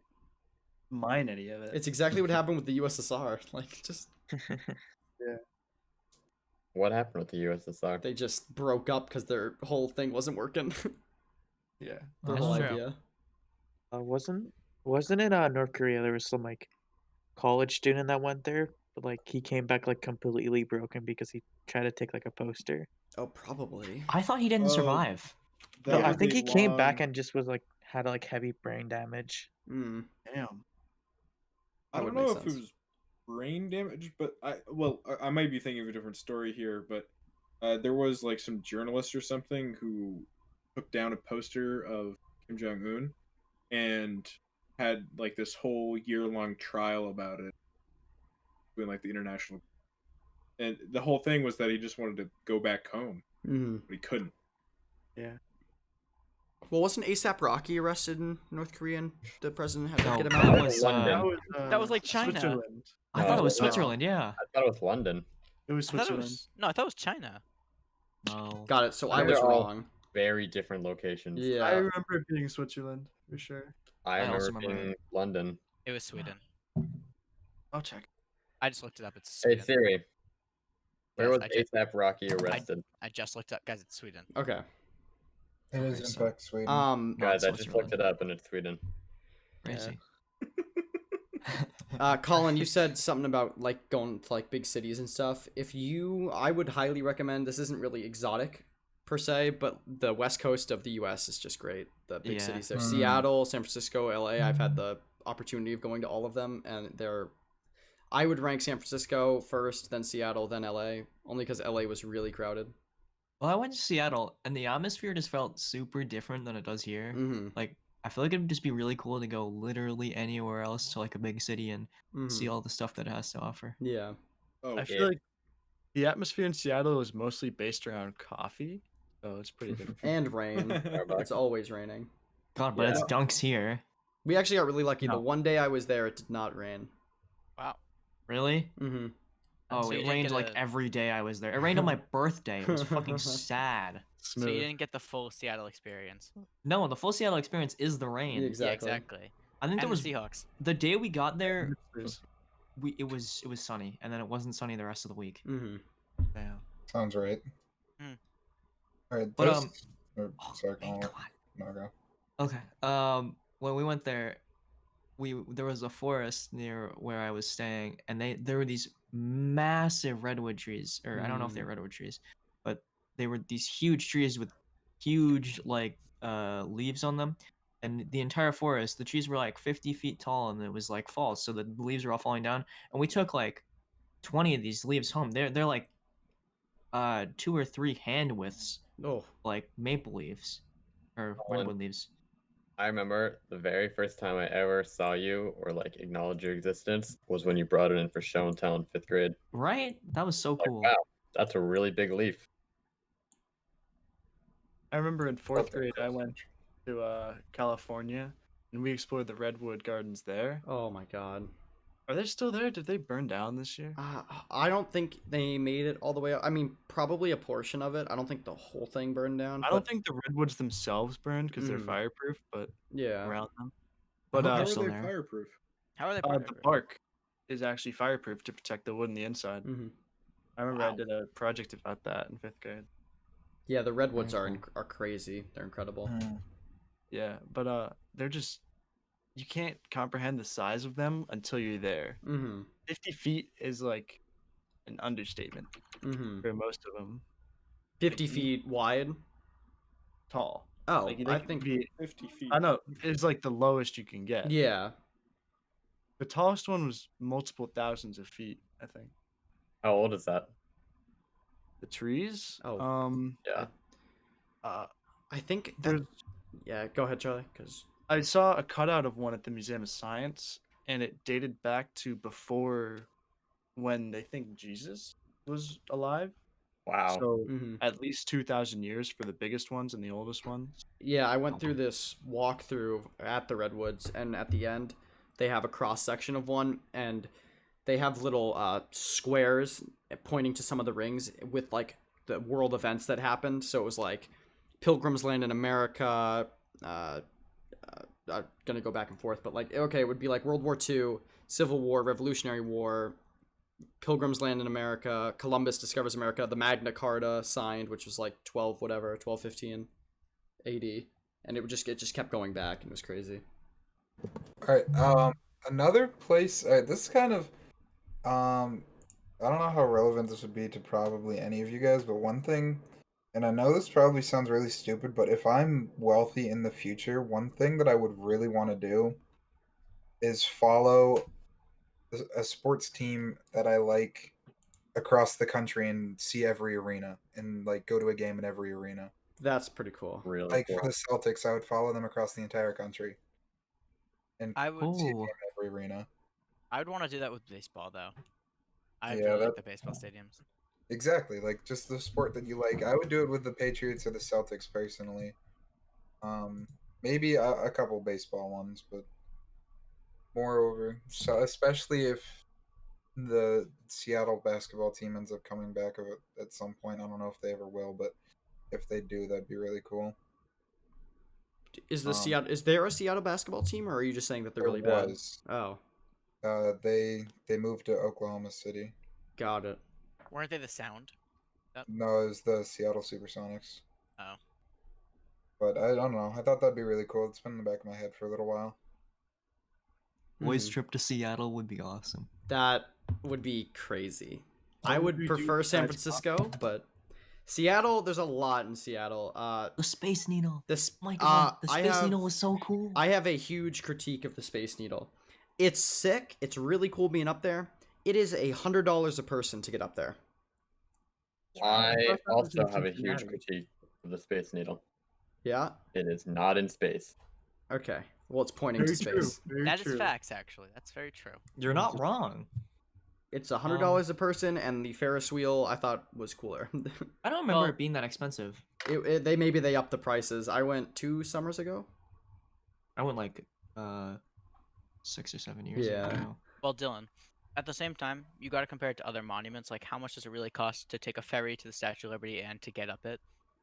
mine any of it. It's exactly what happened with the USSR. Like, just What happened with the USSR? they just broke up because their whole thing wasn't working. Yeah, Their That's whole true. idea. Wasn't it North Korea? There was some like college student that went there, but like he came back like completely broken because he tried to take like a poster. Oh, probably. I thought he didn't Oh, survive. That Yeah, I was think a he came back long- and just was like had like heavy brain damage. Mm. damn. I That don't would make know if it sense. was brain damage, but I might be thinking of a different story here. But there was like some journalist or something who took down a poster of Kim Jong Un and had like this whole year-long trial about it between like the international. And the whole thing was that he just wanted to go back home, Mm. but he couldn't. Well, wasn't ASAP Rocky arrested in North Korea and the president had to No, get him that out? was London. That was, like, China. Switzerland. I No, thought it was no. Switzerland. Yeah. I thought it was London. It was I thought it Switzerland. was I thought it was China. No. Got it. So I I think was they're all- wrong. Very different locations. I Yeah. remember it being Switzerland for sure. I I also remember remember being London. It was Sweden. I'll check. I just looked it up. It's Hey Sweden. Siri, where Yes, was I ju- ASAP Rocky arrested? I just looked up, guys. It's Sweden. Okay. It is Okay, in so- fact Sweden. No, Guys, it's I just looked Switzerland. it up and it's Sweden. Crazy. Colin, you said something about like going to like big cities and stuff. I would highly recommend. This isn't really exotic per se, but the west coast of the U.S. is just great. The big Yeah. cities there, Mm. Seattle, San Francisco, L.A. I've had the opportunity of going to all of them, and I would rank San Francisco first, then Seattle, then L.A. Only because L.A. was really crowded. Well, I went to Seattle, and the atmosphere just felt super different than it does here. Mm-hmm. Like, I feel like it'd just be really cool to go literally anywhere else to like a big city and see Mm-hmm. all the stuff that it has to offer. Yeah. Oh, I Yeah. feel like the atmosphere in Seattle is mostly based around coffee, so it's pretty different. And rain. Starbucks. It's always raining. God, but it's Yeah. dunks here. We actually got really lucky. The No. one day I was there, it did not rain. Wow. Really? Mm-hmm. Oh, So you it didn't rained get like a- every day I was there. It rained on my birthday. It was fucking sad. So you Smooth. didn't get the full Seattle experience. No, the full Seattle experience is the rain. Exactly. Yeah, exactly. I think And there was the Seahawks. the day we got there. Hipsters. It was sunny, and then it wasn't sunny the rest of the week. Mm-hmm. Yeah. Sounds right. Hmm. All right, But, this. Oh, Sorry, man, Colin. come on. No, go. Okay. When we went there, there was a forest near where I was staying, and there were these massive redwood trees, or I don't know if they're redwood trees, but they were these huge trees with huge like leaves on them, and the entire forest, the trees were like 50 feet tall, and it was like fall, so the leaves were all falling down, and we took like 20 of these leaves home. They're like 2 or 3 hand widths, Oh. like maple leaves or Colin. redwood leaves. I remember the very first time I ever saw you or like acknowledge your existence was when you brought it in for show and tell in 5th grade. Right? That was so Like, cool. wow, that's a really big leaf. I remember in fourth Okay, grade, I cool. went to California, and we explored the redwood gardens there. Oh my god. Are they still there? Did they burn down this year? I don't think they made it all the way up. I mean, probably a portion of it. I don't think the whole thing burned down. I don't think the redwoods themselves burned because they're Mm. fireproof, but Yeah. around them. I But hope How they're are still they there. fireproof? How are they? the bark is actually fireproof to protect the wood on the inside. Mm-hmm. I remember I Wow. did a project about that in 5th grade. Yeah, the redwoods Very are crazy. They're incredible. Mm. Yeah, but they're just you can't comprehend the size of them until you're there. Mm-hmm. 50 feet is like an understatement Mm-hmm. for most of them. 50 Like, feet wide. Tall. Oh, Like, they I can think. be, 50 feet. I know it's like the lowest you can get. Yeah. The tallest one was multiple thousands of feet, I think. How old is that? The trees. Oh. Yeah. I think that. There's Yeah, go ahead, Charlie. Because. I saw a cutout of one at the Museum of Science, and it dated back to before when they think Jesus was alive. Wow. So Mm-hmm. at least 2,000 years for the biggest ones and the oldest ones. Yeah, I went through this walkthrough at the redwoods, and at the end, they have a cross section of one, and they have little squares pointing to some of the rings with like the world events that happened. So it was like Pilgrim's Land in America. I'm gonna go back and forth, but like okay, it would be like World War II, Civil War, Revolutionary War, Pilgrim's Land in America, Columbus discovers America, the Magna Carta signed, which was like 1215 AD, and it just kept going back, and it was crazy. All right. Another place. This is kind of. I don't know how relevant this would be to probably any of you guys, but one thing, and I know this probably sounds really stupid, but if I'm wealthy in the future, one thing that I would really want to do is follow a sports team that I like across the country and see every arena and like go to a game in every arena. That's pretty cool. Really Like cool. for the Celtics, I would follow them across the entire country and I would. see a Ooh. game in every arena. I would want to do that with baseball though. I Yeah, really like that- the baseball stadiums. Exactly, like just the sport that you like. I would do it with the Patriots or the Celtics personally. Maybe a couple baseball ones, but moreover, so especially if the Seattle basketball team ends up coming back at some point. I don't know if they ever will, but if they do, that'd be really cool. Is the Um, Seattle? Is there a Seattle basketball team, or are you just saying that they're There really bad? was. Oh, They moved to Oklahoma City. got it. Weren't they the Sound? No, it was the Seattle Supersonics. Oh. But I don't know. I thought that'd be really cool. It's been in the back of my head for a little while. Boys Mhm. trip to Seattle would be awesome. That would be crazy. What I would would we do prefer San besides Francisco, but Seattle, there's a lot in Seattle. The Space Needle. This My God, the I Space have Needle was so cool. I have a huge critique of the Space Needle. It's sick. It's really cool being up there. It is $100 a person to get up there. I thought that was also in have a huge Cincinnati. critique of the Space Needle. Yeah. It is not in space. Okay. Well, it's pointing Very to true. space. Very That is true. facts, actually. That's very true. You're not wrong. It's $100 a person, and the Ferris wheel I thought was cooler. I don't remember Well- it being that expensive. They upped the prices. I went 2 summers ago. I went like 6 or 7 years Yeah. ago. Well, Dylan, at the same time, you got to compare it to other monuments. Like, how much does it really cost to take a ferry to the Statue of Liberty and to get up it?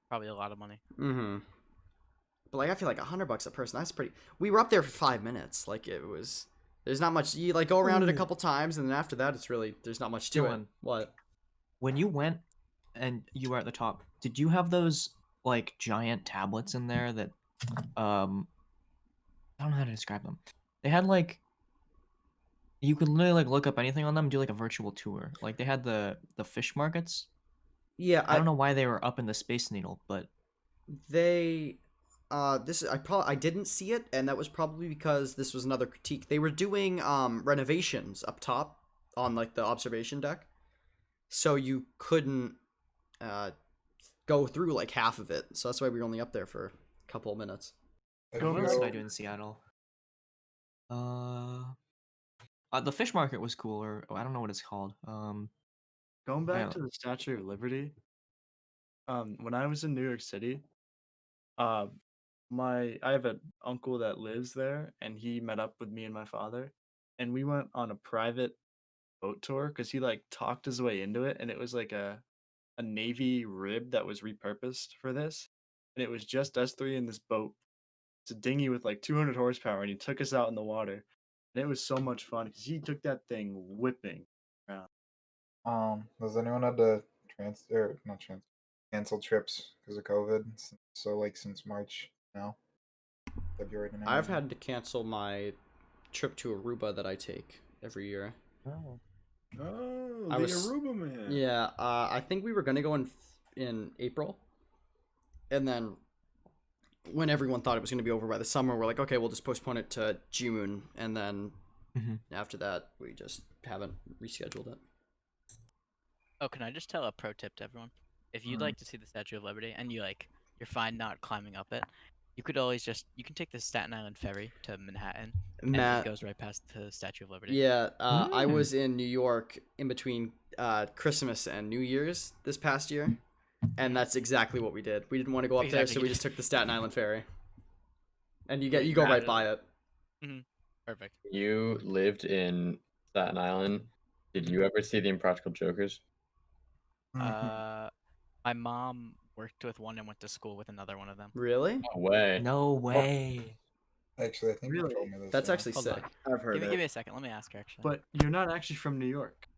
Probably a lot of money. Mm-hmm. But like, I feel like $100 a person. That's pretty. We were up there for 5 minutes. Like, it was. There's not much. You like go around it a couple times, and then after that, it's really there's not much to it. Dylan. What? When you went and you were at the top, did you have those like giant tablets in there that I don't know how to describe them. They had like you could literally like look up anything on them and do like a virtual tour. Like they had the fish markets. Yeah, I don't know why they were up in the Space Needle, but They I didn't see it, and that was probably because this was another critique. They were doing renovations up top on like the observation deck, so you couldn't go through like half of it. So that's why we were only up there for a couple of minutes. If what you else did go- I do in Seattle? The fish market was cool, or I don't know what it's called. Going back Yeah. to the Statue of Liberty, when I was in New York City, I have an uncle that lives there, and he met up with me and my father, and we went on a private boat tour because he like talked his way into it, and it was like a Navy rib that was repurposed for this, and it was just us three in this boat. It's a dinghy with like 200 horsepower, and he took us out in the water, and it was so much fun because he took that thing whipping around. Does anyone have to cancel trips because of COVID? So like since March now, February to now. I've had to cancel my trip to Aruba that I take every year. Oh. Oh, I the was- Aruba man. Yeah, I think we were gonna go in April, and then when everyone thought it was gonna be over by the summer, we're like, okay, we'll just postpone it to June, and then Mhm. after that, we just haven't rescheduled it. Oh, can I just tell a pro tip to everyone? If you'd Mhm. like to see the Statue of Liberty and you're fine not climbing up it, you could always you can take the Staten Island ferry to Manhattan, and Matt, it goes right past the Statue of Liberty. yeah, I Mm. was in New York in between Christmas and New Year's this past year, and that's exactly what we did. We didn't want to go up there, so Exactly. we just took the Staten Island ferry, and you Yeah, go you right had by it. Perfect. You lived in Staten Island. Did you ever see the Impractical Jokers? My mom worked with one and went to school with another one of them. Really? No way. No way. Actually, I think you Really? told me this. That's yeah. actually Hold sick. on. I've heard Give it. me a second. Let me ask her actually. But you're not actually from New York.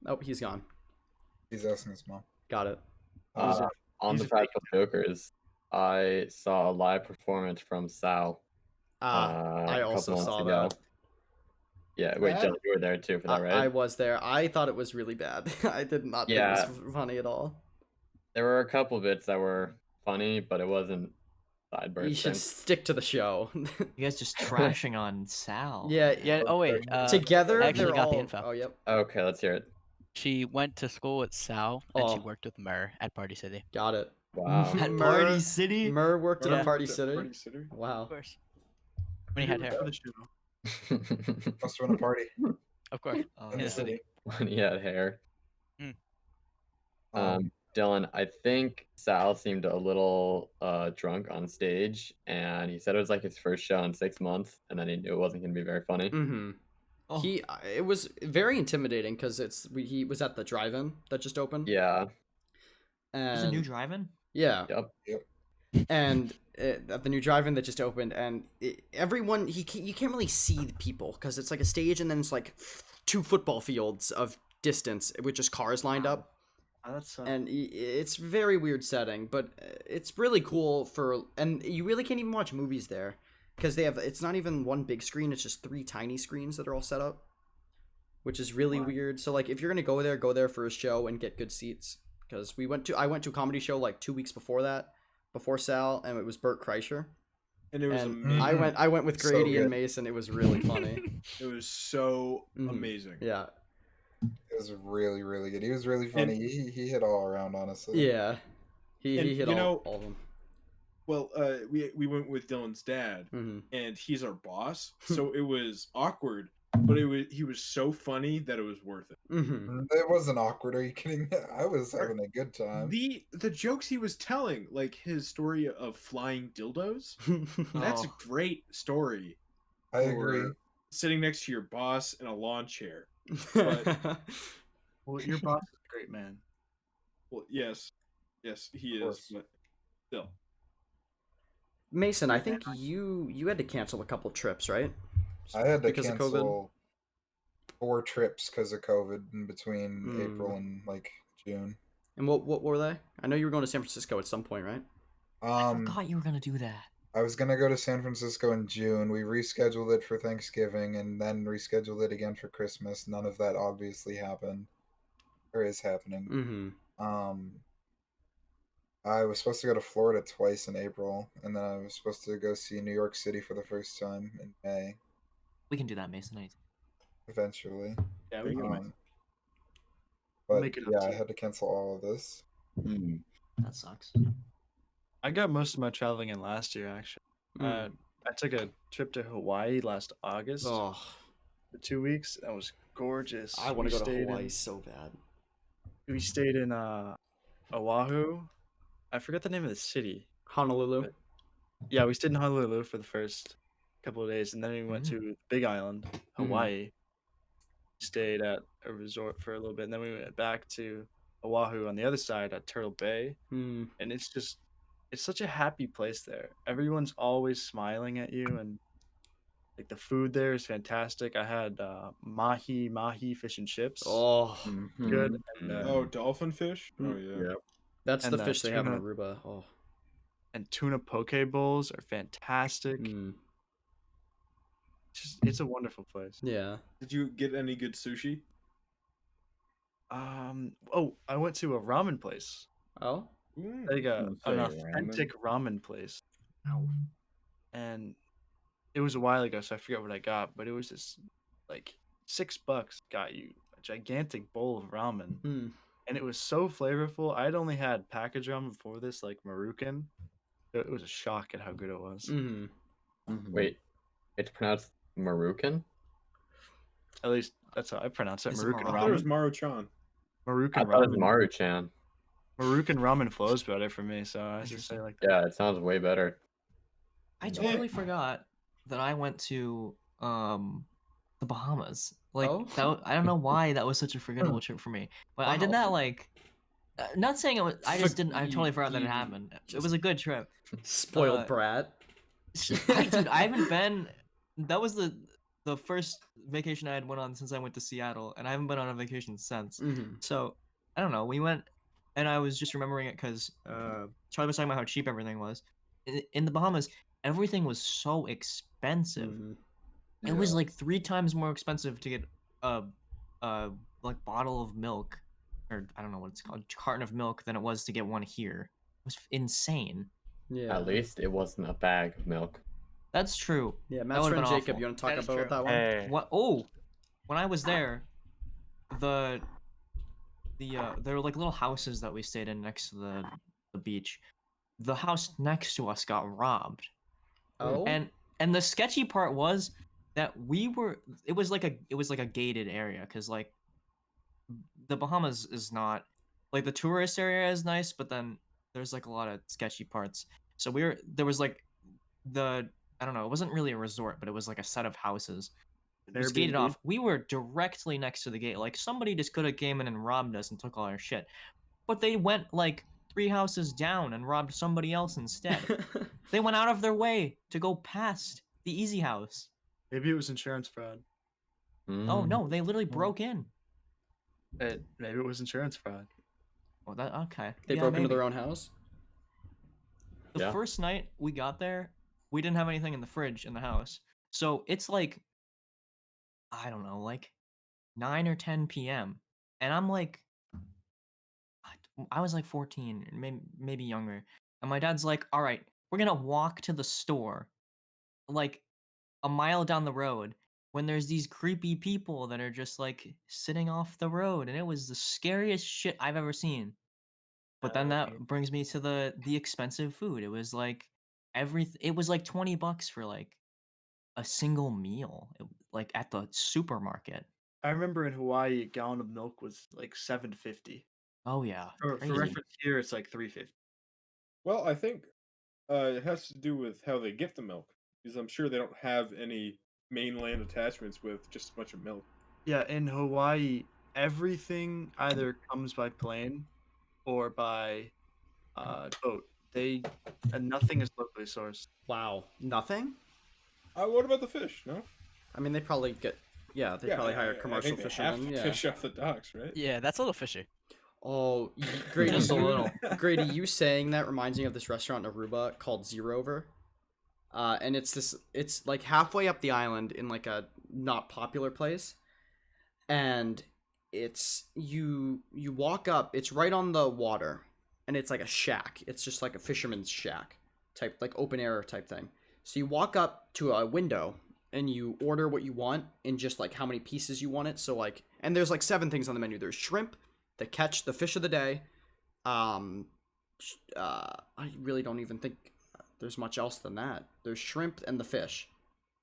Oh, he's gone. He's asking his mom. Got it. On He's the a Practical Jokers, I saw a live performance from Sal. I a also couple months saw ago. that. Yeah, wait, Bad? Dylan, you were there too for that, right? I was there. I thought it was really bad. I did not think Yeah. it was funny at all. There were a couple bits that were funny, but it wasn't You sideburns. should stick to the show. You guys just trashing on Sal. yeah, yeah. Oh wait. Together, I actually they're got the all- info. Oh, yep. Okay, let's hear it. She went to school with Sal, and she Oh. worked with Murr at Party City. Got it. Wow. At Murr- Party City. Murr worked at Yeah. a party city. Party City? Wow. Of course. When he had hair. For the show. Must have been a party. Of course. Oh, in Yeah. the city. When he had hair. Um, Dylan, I think Sal seemed a little drunk on stage, and he said it was like his first show in 6 months, and then he knew it wasn't going to be very funny. Mm-hmm. Oh. It was very intimidating because he was at the drive-in that just opened. Yeah. And There's a new drive-in. yeah. Yep. And at the new drive-in that just opened, and everyone you can't really see the people because it's like a stage, and then it's like 2 football fields of distance with just cars lined up. Oh, that's And it's very weird setting, but it's really cool and you really can't even watch movies there. because they have, it's not even one big screen, it's just 3 tiny screens that are all set up, which is really weird. So like if you're gonna go there for a show and get good seats, because I went to a comedy show like 2 weeks before that, before Sal, and it was Bert Kreischer. And it was And amazing. I went with So Grady and good. Mason. It was really funny. It was so Mhm. amazing. Yeah. It was really, really good. He was really funny. He hit all around, honestly. Yeah. He And, hit you know, all of them. Well, we went with Dylan's dad, Mm-hmm. and he's our boss, so it was awkward, but he was so funny that it was worth it. Mm-hmm. It wasn't awkward. Are you kidding me? I was having a good time. The jokes he was telling, like his story of flying dildos, that's a Oh. great story. I agree. for Sitting next to your boss in a lawn chair. Well, your boss is a great man. Well, yes, he Of is, course. but still. Mason, I think you had to cancel a couple trips, right? I had to Because of COVID? cancel 4 trips because of COVID in between April and like June. And what were they? I know you were going to San Francisco at some point, right? I forgot you were gonna do that. I was gonna go to San Francisco in June. We rescheduled it for Thanksgiving and then rescheduled it again for Christmas. None of that obviously happened, or is happening. Mm-hmm. I was supposed to go to Florida twice in April, and then I was supposed to go see New York City for the first time in May. We can do that, Mason. Eventually, Yeah, we can. but make it up yeah, to I you. had to cancel all of this. That sucks. I got most of my traveling in last year, actually. Mm. I took a trip to Hawaii last August Oh, for 2 weeks. That was gorgeous. I want to We go to stayed Hawaii in- so bad. We stayed in Oahu. I forgot the name of the city. Honolulu. But- Yeah, we stayed in Honolulu for the first couple of days, and then we went to Big Island, Hawaii. Stayed at a resort for a little bit, and then we went back to Oahu on the other side at Turtle Bay. Mm. And it's such a happy place there. Everyone's always smiling at you, and like the food there is fantastic. I had mahi fish and chips. Oh, Good. And, Oh, dolphin fish. Oh yeah. that's And, the fish they have in tuna. Aruba. Oh. and tuna poke bowls are fantastic. Mm. It's a wonderful place. Yeah. Did you get any good sushi? I went to a ramen place. Oh. Like an say authentic ramen place. And it was a while ago, so I forget what I got, but it was just like $6 got you a gigantic bowl of ramen. Mm. And it was so flavorful. I'd only had packaged ramen before this, like Marukan. It was a shock at how good it was. Mm. Wait, it's pronounced Marukan? At least that's how I pronounce it. Is it Marukan I thought it was ramen. Maru-chan. Marukan I thought it was ramen. Maru-chan. Marukan ramen flows better for me, so I just say like that. Yeah, it sounds way better. I totally forgot that I went to the Bahamas. Like Oh? I don't know why that was such a forgettable trip for me, but I did Wow. that like. Not saying it was. I just didn't. I totally forgot that it you happened. It just- was a good trip. Spoiled brat. Dude, I haven't been. That was the first vacation I had went on since I went to Seattle, and I haven't been on a vacation since. Mm-hmm. So I don't know. We went, and I was just remembering it because Charlie was talking about how cheap everything was. In the Bahamas, everything was so expensive. Mm-hmm. It was like 3 times more expensive to get a like bottle of milk, or I don't know what it's called, carton of milk, than it was to get one here. It was insane. Yeah. At least it wasn't a bag of milk. That's true. Yeah, That Matt's would've friend been Jacob, awful. you want to talk That is about true. that one? Hey. What? Oh, when I was there, there were like little houses that we stayed in next to the beach. The house next to us got robbed, Oh. and the sketchy part was that it was like a gated area, because like the Bahamas is not like, the tourist area is nice, but then there's like a lot of sketchy parts. So there was like I don't know, it wasn't really a resort, but it was like a set of houses. It was gated Airbnb? off. We were directly next to the gate. Like, somebody just could have came in and robbed us and took all our shit. But they went like 3 houses down and robbed somebody else instead. They went out of their way to go past the easy house. Maybe it was insurance fraud. Oh no, they literally broke in. Maybe it was insurance fraud. Well, they They yeah, broke into maybe. their own house? The Yeah. first night we got there, we didn't have anything in the fridge in the house. So it's like, I don't know, like 9 or 10 p.m. And I'm like, I was like 14, maybe younger. And my dad's like, all right, we're going to walk to the store like a mile down the road when there's these creepy people that are just like sitting off the road. And it was the scariest shit I've ever seen. But then that brings me to the expensive food. It was like it was like $20 for like a single meal, like at the supermarket. I remember in Hawaii, a gallon of milk was like $7.50. Oh yeah, For crazy. reference here, it's like $3.50. Well, I think it has to do with how they get the milk, because I'm sure they don't have any mainland attachments with just a bunch of milk. Yeah, in Hawaii, everything either comes by plane or by boat. And nothing is locally sourced. Wow, nothing. What about the fish? No. I mean, they probably get. Yeah, they probably hire I commercial think they have fishermen. to Yeah. fish off the docks, right? Yeah, that's a little fishy. Oh, Grady, Just a little. Grady, you saying that reminds me of this restaurant in Aruba called Zero Over. And it's like halfway up the island in like a not popular place. And it's you walk up, it's right on the water, and it's like a shack. It's just like a fisherman's shack type, like open air type thing. So you walk up to a window and you order what you want and just like how many pieces you want it. So like, and there's like 7 things on the menu. There's shrimp, the catch, the fish of the day. I really don't even think there's much else than that. There's shrimp and the fish,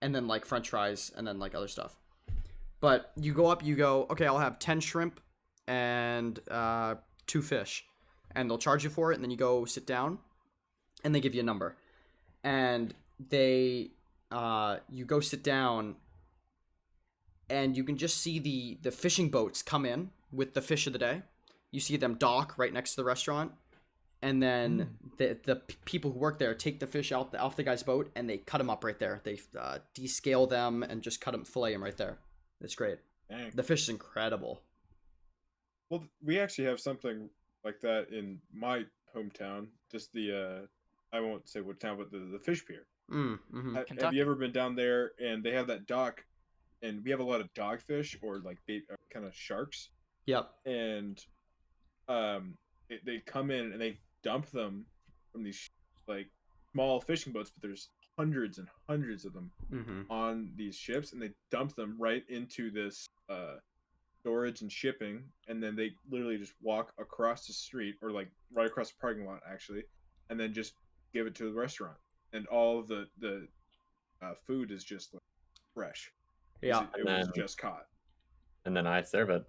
and then like French fries, and then like other stuff. But you go up, you go, okay, I'll have 10 shrimp and 2 fish, and they'll charge you for it. And then you go sit down, and they give you a number, and you go sit down, and you can just see the fishing boats come in with the fish of the day. You see them dock right next to the restaurant, and then the people who work there take the fish off the guy's boat, and they cut them up right there. They descale them and just cut them, fillet them right there. It's great. Dang. The fish is incredible. Well, we actually have something like that in my hometown. Just the I won't say what town, but the fish pier. Mm-hmm. Have Kentucky. you ever been down there? And they have that dock, and we have a lot of dogfish or like kind of sharks. Yep. And they come in and they dump them from these like small fishing boats, but there's hundreds and hundreds of them on these ships, and they dump them right into this storage and shipping, and then they literally just walk across the street, or like right across the parking lot actually, and then just give it to the restaurant, and all of the food is just like fresh. Yeah. It was just caught. And then I serve it.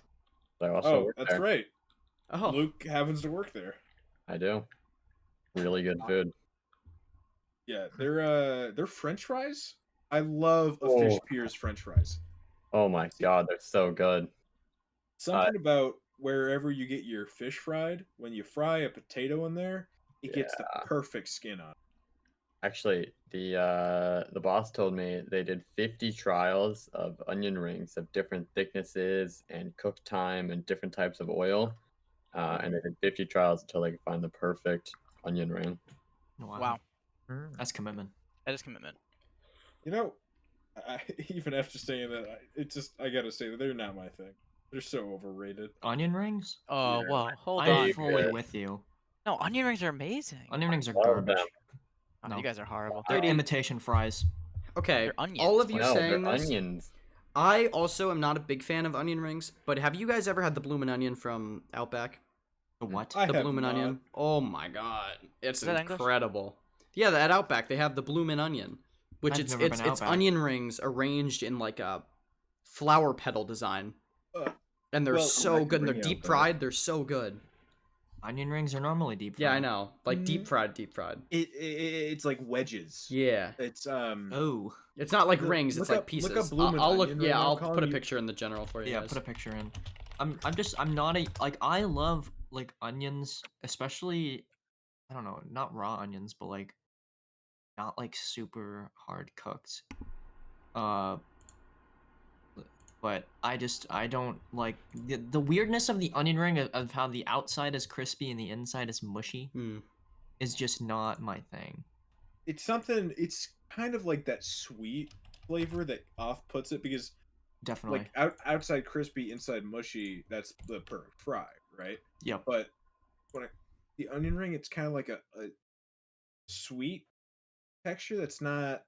So I also work that's there. right. Oh. Luke happens to work there. I do. Really good food. Yeah, they're French fries. I love a fish pier's French fries. Oh my god, they're so good. Something about wherever you get your fish fried, when you fry a potato in there, it gets the perfect skin on it. Actually, the boss told me they did 50 trials of onion rings of different thicknesses and cook time and different types of oil. And they did 50 trials until they could find the perfect onion ring. Wow. That's commitment. That is commitment. You know, even after saying that, I gotta say that they're not my thing. They're so overrated. Onion rings? Oh, Yeah. well, hold I'm on. fully with you. No, onion rings are amazing. Onion rings are Love garbage. them. Oh, No. You guys are horrible. They're imitation fries. Okay. They're onions. All of you No, saying they're this. onions. I also am not a big fan of onion rings, but have you guys ever had the bloomin' onion from Outback? The what? I The have bloomin' not. onion. Oh my god, it's Is that English? incredible. Yeah, at Outback they have the bloomin' onion, which I've it's never it's been it's Outback. onion rings arranged in like a flower petal design, and they're well, I so can good. And they're bring you deep Outback. fried. They're so good. Onion rings are normally deep fried. Yeah, I know. Like deep fried, deep fried. It's like wedges. Yeah, It's Oh. it's not like Look- rings. look It's like up- pieces. look up bloomin' I'll look. onion Yeah, right now, I'll Colin. put a You- picture in the general for you Yeah, guys. put a picture in. I'm not a like I love like onions, especially I don't know, not raw onions, but like not like super hard cooked. But I don't like the weirdness of the onion ring of how the outside is crispy and the inside is mushy Hmm. is just not my thing. it's something. It's kind of like that sweet flavor that off puts it because Definitely. like outside crispy, inside mushy. That's the perfect fry, right? Yep. But the onion ring, it's kind of like a sweet texture that's not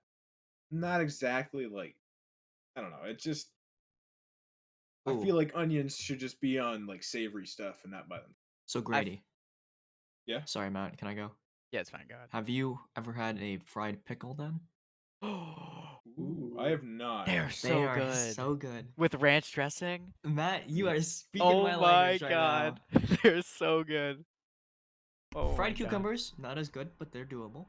exactly like I don't know. It's just I Ooh. feel like onions should just be on like savory stuff and not by them. So Grady. Yeah. Sorry, Matt. Can I go? Yeah, it's fine. Go ahead. Have you ever had a fried pickle then? Ooh, I have not. They're They so are good. so good. With ranch dressing. Matt, you are speaking Oh my my language right god. They're so good. now. Oh my Fried God. cucumbers, not as good, but they're doable.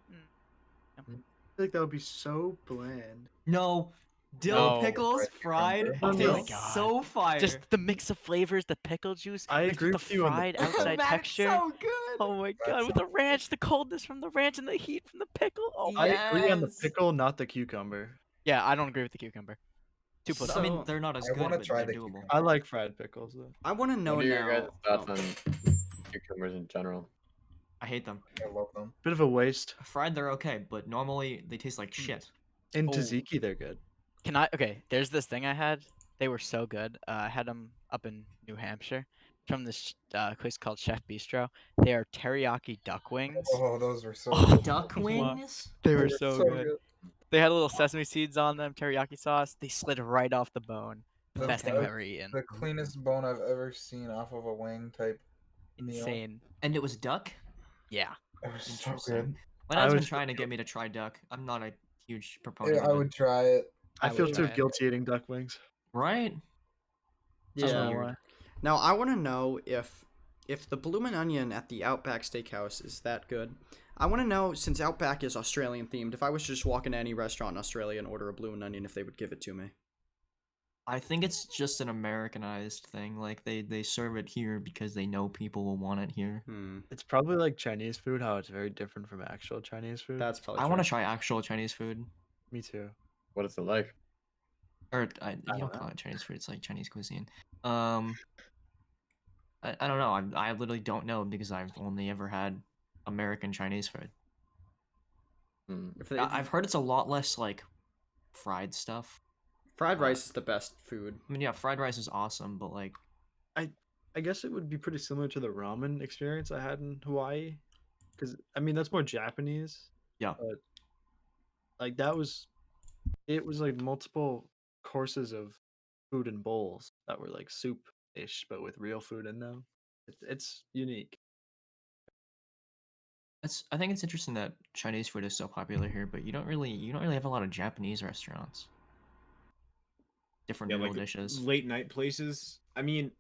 I feel like that would be so bland. No, dill No. pickles fried Oh my taste God. so fire. Just the mix of flavors, the pickle juice, I mixed agree with the with you on the fried pickle. outside Matt, texture. so good. Oh my That god, with the sounds ranch, the coldness from the ranch and the heat from the pickle. Oh my I agree on the Yes. pickle, not the cucumber. Yeah, I don't agree with the cucumber. Too So, pussy. I mean, they're not as I good, wanna but try they're the doable. cucumber. I like fried pickles though. I want to know What are your now. guys' thoughts oh, on cucumbers in general? I hate them. I love them. Bit of a waste. Fried, they're okay, but normally they taste like shit. In Oh. tzatziki, they're good. Okay, there's this thing I had. They were so good. I had them up in New Hampshire from this place called Chef Bistro. They are teriyaki duck wings. Oh, those were so Oh, good. Duck my- wings? They were They're so good. They had a little sesame seeds on them, teriyaki sauce. They slid right off the bone. The The best thing I've best- ever eaten. The cleanest bone I've ever seen off of a wing type meal. Insane. And it was duck? Yeah. It was so Interesting. good. My I dad's been was- trying to get me to try duck. I'm not a huge proponent Yeah, of I it. would try it. I I feel would too try it. guilty eating duck wings. Right? Sounds yeah. weird. Now I want to know if the bloomin' onion at the Outback Steakhouse is that good. I want to know, since Outback is Australian themed, if I was to just walk into any restaurant in Australia and order a bloomin' onion, if they would give it to me. I think it's just an Americanized thing. Like they serve it here because they know people will want it here. It's probably like Chinese food, how it's very different from actual Chinese food. That's probably. I true. want to try actual Chinese food. Me too. What is it like? Or you don't don't know. call it Chinese food. It's like Chinese cuisine. I don't know. I literally don't know because I've only ever had American Chinese food. Hmm. If they, I've heard it's a lot less like fried stuff. fried rice is the best food. I mean, yeah, fried rice is awesome, but like, I guess it would be pretty similar to the ramen experience I had in Hawaii. Because, I mean, that's more Japanese. yeah, But, like, it was like multiple courses of food and bowls that were like soup ish, but with real food in them. It's unique. I think it's interesting that Chinese food is so popular here, but you don't really have a lot of Japanese restaurants. Different Yeah, noodle like dishes. late night places. I mean,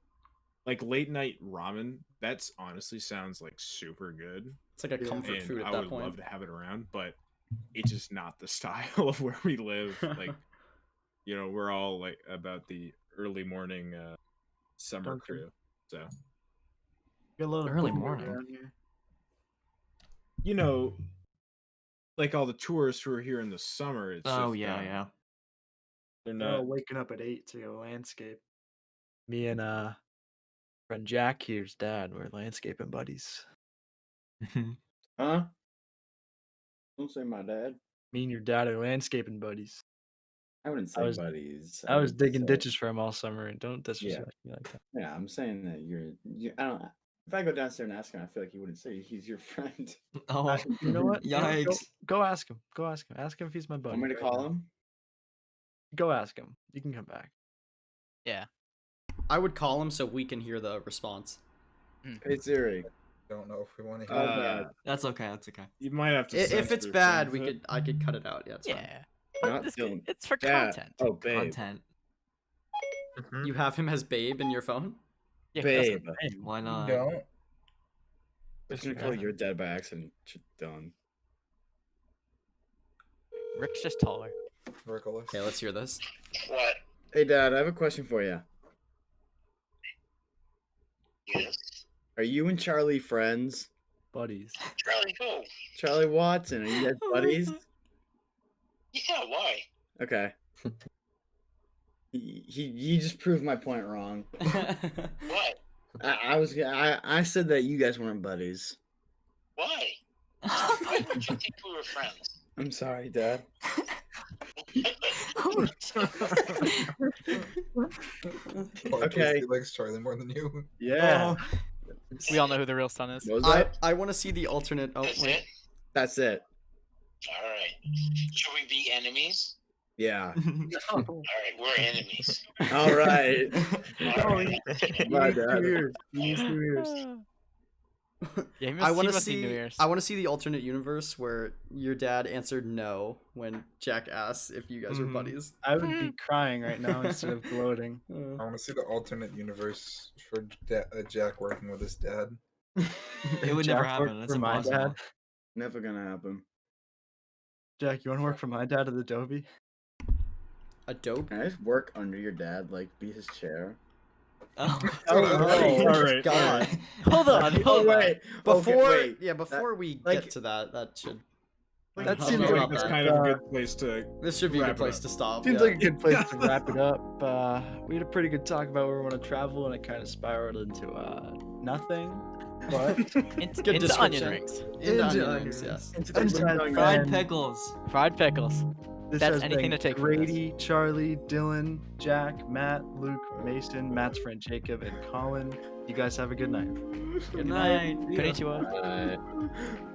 like late night ramen. That's honestly sounds like super good. It's like a Yeah. comfort And food at I that would point. love to have it around, but it's just not the style of where we live. Like, you know, we're all like about the early morning summer Dunkin'. crew. So, Got a lot of Early boomers morning. around here. you know, like all the tourists who are here in the summer, it's Oh just, yeah, yeah. they're They're all not. waking up at 8 to go landscape. Me and friend Jack here's dad. We're landscaping buddies. Huh? Don't say my dad. Me and your dad are landscaping buddies. I wouldn't say was- buddies. I was would digging say- ditches for him all summer, and don't disrespect me like that. Yeah, I'm saying that I don't. If I go downstairs and ask him, I feel like he wouldn't say he's your friend. Oh, You know what? yikes! Go ask him. Go ask him. Ask him if he's my buddy. Want me to right call now. him? Go ask him. You can come back. Yeah. I would call him so we can hear the response. Hey Siri. Don't know if we want to hear that. That's okay. That's okay. You might have to. If it's censor bad, some of it. I could cut it out. Yeah, it's fine. Yeah. Not This Dylan. it's for Dad. content. Oh, babe. Content. You have him as Babe in your phone? Yeah, 'cause that's- Babe. Why You not? don't? I was gonna call your dad by accident. Done. Rick's just taller. Ridiculous. Okay, let's hear this. What? Hey, Dad. I have a question for you. Yes. Are you and Charlie friends? Buddies. Charlie who? Charlie Watson. Are you guys Oh my buddies? God. Yeah, why? Okay. He just proved my point wrong. What? I said that you guys weren't buddies. Why? Why would you think we were friends? I'm sorry, Dad. Okay. He likes Charlie more than you. Yeah. We all know who the real son is. What was that? I want to see the alternate. Oh, That's wait. it? That's it. All right. Should we be enemies? Yeah. All right, we're enemies. All right. All right. Bye, He needs 2 Dad. years. He needs 2 years. Yeah, I want to must need New see. Year's. I want to see the alternate universe where your dad answered no when Jack asked if you guys were Mhm. buddies. I would be crying right now instead of gloating. I want to see the alternate universe for Jack working with his dad. It would never Jack worked happen. That's for my impossible. dad. Never gonna happen. Jack, you want to work for my dad at Adobe? Adobe. Can I just work under your dad, like be his chair? Oh. Oh, all right. God. Hold on. Oh Hold on. wait. Before, Okay, wait. yeah, before we like- get to that, that should. That I seems don't know like about that's that. kind of a good place to. This should be a wrap good it place up. to stop. Seems yeah. like a good place to wrap it up. We had a pretty good talk about where we want to travel, and it kind of spiraled into nothing. But Into Good onion description. rings. Into onion onion rings, yes. Fried and pickles. Fried pickles. this That's has anything been to take from this. Grady, Charlie, Dylan, Jack, Matt, Luke, Mason, Matt's friend Jacob, and Colin. You guys have a good night. Good night. Konnichiwa. Bye.